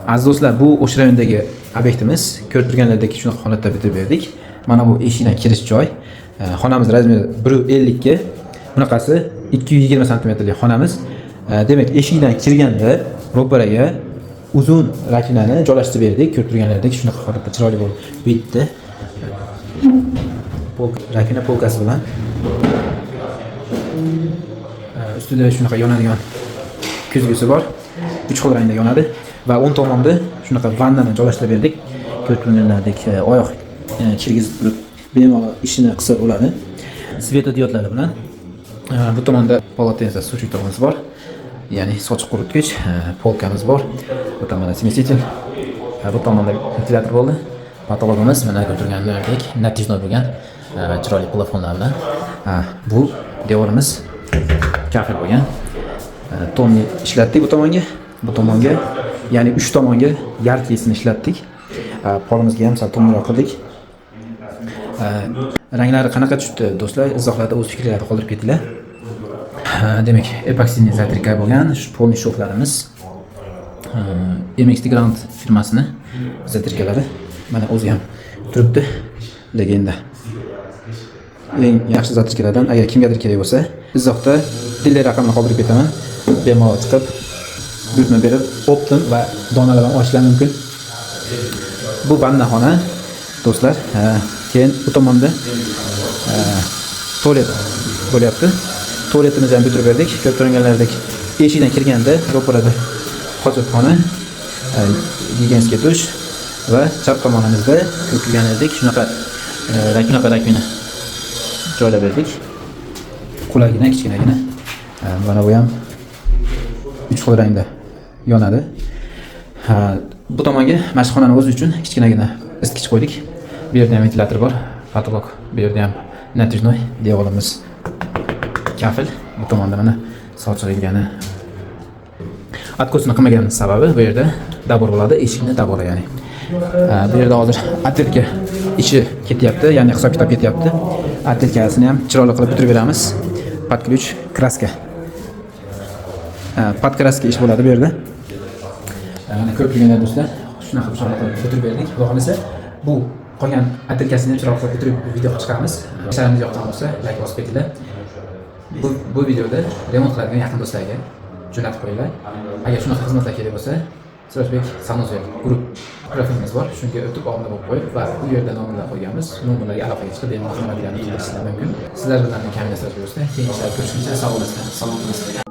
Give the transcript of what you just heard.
Aziz do'stlar, bu o'sha rayondagi obyektimiz. Ko'rib turganlaridek shunaqa holatda bitirib berdik. Mana bu eshikdan kirish joy. Xonamiz razmeri 1.50 ga, bunaqasi 220 sm xonamiz. Demak, eshikdan kirganda ro'paraga uzun rakinani joylashtirib berdik. Ko'rib turganlaridek shunaqa holatda chiroyli bo'lib bitdi. Rakina polkasi bilan ustida shunaqa yonadigan ko'zgusi bor. 3 xil rangda yonadi va o'ng tomonda shunaqa vannani joylashtirib berdik. Ko'rib turganlaridek oyoq kirgizib turib bemalol ishini qilsa bo'ladi. Svetodiodlari bilan bu tomonda polotенце suvchuvchimiz bor. Ya'ni sochiq quritgich, polkamiz bor. Bu tomonda смеситель, bu tomonda ventilator bo'ldi. Patologimiz mana ko'rib turganlaridek natijnoy bo'lgan chiroyli plafonlar bilan. Bu devorimiz kafel bo'lgan. Tomni ishlatdik bu tomonga, ya'ni 3 tomonga yarkisini ishlatdik. Polimizga ham sal tomroq qildik. Ranglari qanaqa tushdi do'stlar? Izohlarda o'z fikrlaringizni qoldirib ketinglar. Demak, epoksidniy zatrika bo'lgan shu polni shoflarimiz. MX Grand firmasini zatrikalari mana o'zi ham turibdi. Legenda. Eng yaxshi zatrikalardan agar kimgadir kerak bo'lsa, izohda tele raqamini qoldirib ketaman. Bemalol chiqib, buyurtma berib, optim va donalardan olishlar mumkin. Bu vannaxona do'stlar. Keyin bu tomonda tualet bo'lyapti. Tualetimizni ham bitirib berdik. Ko'rib turganlaridek eshikdan kirganda ro'parada hojatxona, gigiyenskiy dush va chap tomonimizda ko'rib turganlaridek shunaqa rakina joylab berdik. Qulagina, kichkinagina. Mana bu ham 3 xil rangda yonadi. Bu tomonga mashqxonani o'zi uchun kichkinagina isitgich qo'ydik. Bu yerda ham ventilator bor, patolog. Bu yerda ham natijnoy devorimiz kafel. Bu tomonda mana sochirilgani. Откосini qilmaganimiz sababi bu yerda dabor bo'ladi, eshikni dabori ya'ni. Bu yerda hozir atletka ichi ketyapti, ya'ni hisob-kitob ketyapti. Atletkasini ham chiroyli qilib bitirib beramiz. Podключ, kraska. Podkraska ish bo'ladi bu yerda. Mana ko'rib turganlar do'stlar, shunaqa qilib bitirib berdik. Xudo xolasa, bu qolgan atletkasini ham chiroyli qilib bitirib video chiqaramiz. Ishlaringiz yoqqan bo'lsa, like bosib ketinglar. Bu videoda remont qiladigan yaqin do'stlarga jo'natib qo'yinglar. Agar shunaqa xizmatlar kerak bo'lsa, Sirojbek Sanozoyev guruh profilimiz bor. Shunga o'tib oldin bo'lib qo'yib va bu yerda nomerlar qo'yganmiz. Nomerlarga aloqaga chiqib bemalol xizmatlarni qilishingiz mumkin. Sizlar bilan Kamina Sirojbek do'stlar, keyingi ishlar ko'rishguncha sog' bo'lasizlar. Salom.